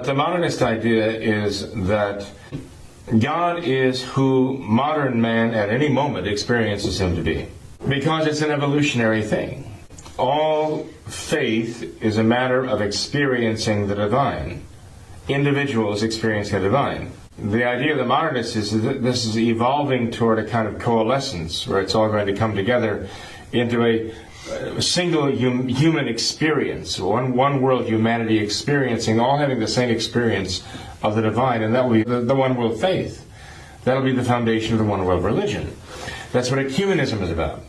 The modernist idea is that God is who modern man at any moment experiences him to be, because it's an evolutionary thing. All faith is a matter of experiencing the divine. Individuals experiencing the divine. The idea of the modernists is that this is evolving toward a kind of coalescence where it's all going to come together into a single human experience, one world humanity experiencing, all having the same experience of the divine, and that will be the one world faith. That'll be the foundation of the one world religion. That's what ecumenism is about.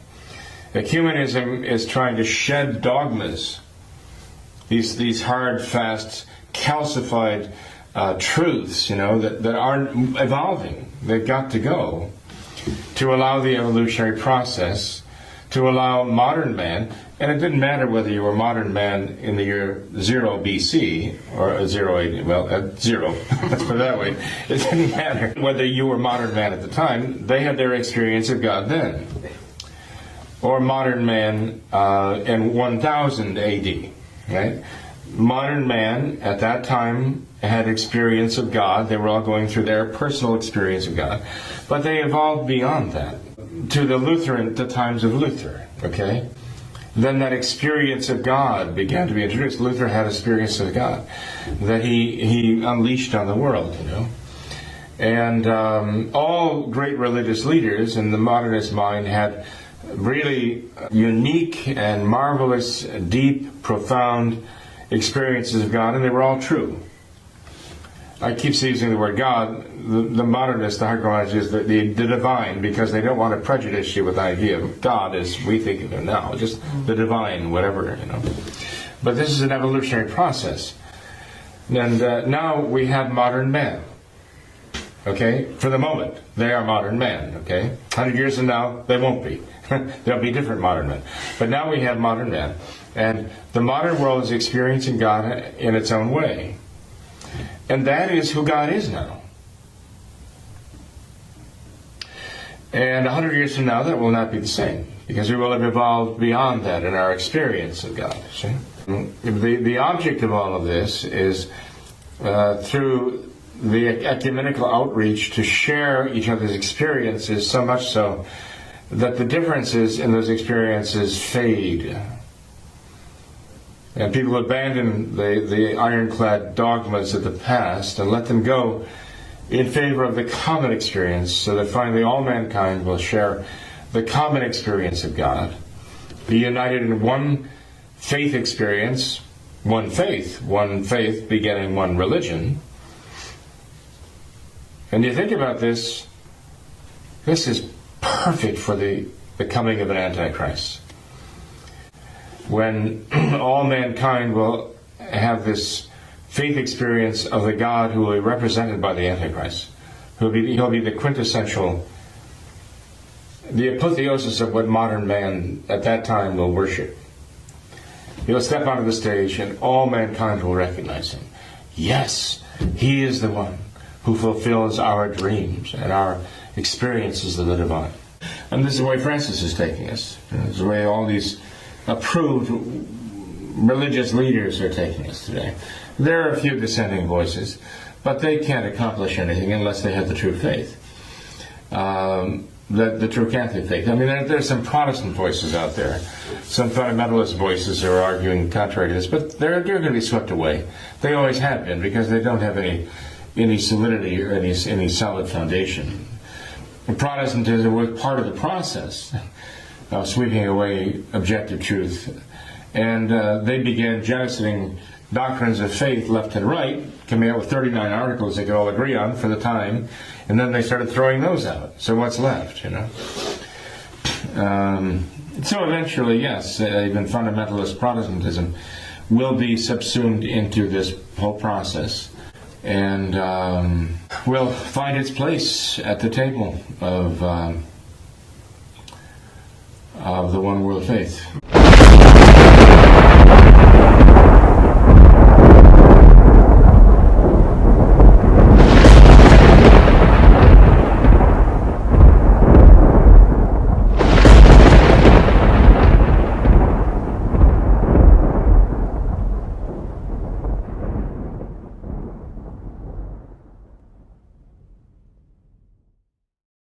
Ecumenism is trying to shed dogmas, these hard, fast, calcified truths, that aren't evolving. They've got to go to allow the evolutionary process, to allow modern man, and it didn't matter whether you were modern man in the year 0 BC or 0 AD, well, at 0, let's put it that way. It didn't matter whether you were modern man at the time. They had their experience of God then. Or modern man in 1000 AD, right? Modern man at that time had experience of God. They were all going through their personal experience of God. But they evolved beyond that to the times of Luther, okay? Then that experience of God began to be introduced. Luther had experience of God that he unleashed on the world, And all great religious leaders in the modernist mind had really unique and marvelous, deep, profound experiences of God, and they were all true. I keep using the word God. The modernists, the hardcore ideas, the divine, because they don't want to prejudice you with the idea of God as we think of it now, just the divine, whatever, But this is an evolutionary process. And now we have modern man. Okay? For the moment, they are modern man. Okay? 100 years from now, they won't be. There'll be different modern men. But now we have modern man. And the modern world is experiencing God in its own way. And that is who God is now. And 100 years from now, that will not be the same, because we will have evolved beyond that in our experience of God. See? The object of all of this is through the ecumenical outreach to share each other's experiences, so much so that the differences in those experiences fade. And people abandon the ironclad dogmas of the past and let them go in favor of the common experience, so that finally all mankind will share the common experience of God, be united in one faith experience, one faith begetting one religion. And you think about this is perfect for the coming of an Antichrist. When all mankind will have this faith experience of the God who will be represented by the Antichrist. He'll be the quintessential, the apotheosis of what modern man at that time will worship. He'll step onto the stage and all mankind will recognize him. Yes, he is the one who fulfills our dreams and our experiences of the divine. And this is the way Francis is taking us. This is the way all these approved religious leaders are taking us today. There are a few dissenting voices, but they can't accomplish anything unless they have the true faith, the true Catholic faith. I mean, there's some Protestant voices out there, some fundamentalist voices who are arguing contrary to this, but they're going to be swept away. They always have been, because they don't have any solidity or any solid foundation. And Protestantism was part of the process of sweeping away objective truth. And they began jettisoning doctrines of faith left and right, coming out with 39 articles they could all agree on for the time, and then they started throwing those out. So what's left, So eventually, yes, even fundamentalist Protestantism will be subsumed into this whole process, and will find its place at the table of the one world faith.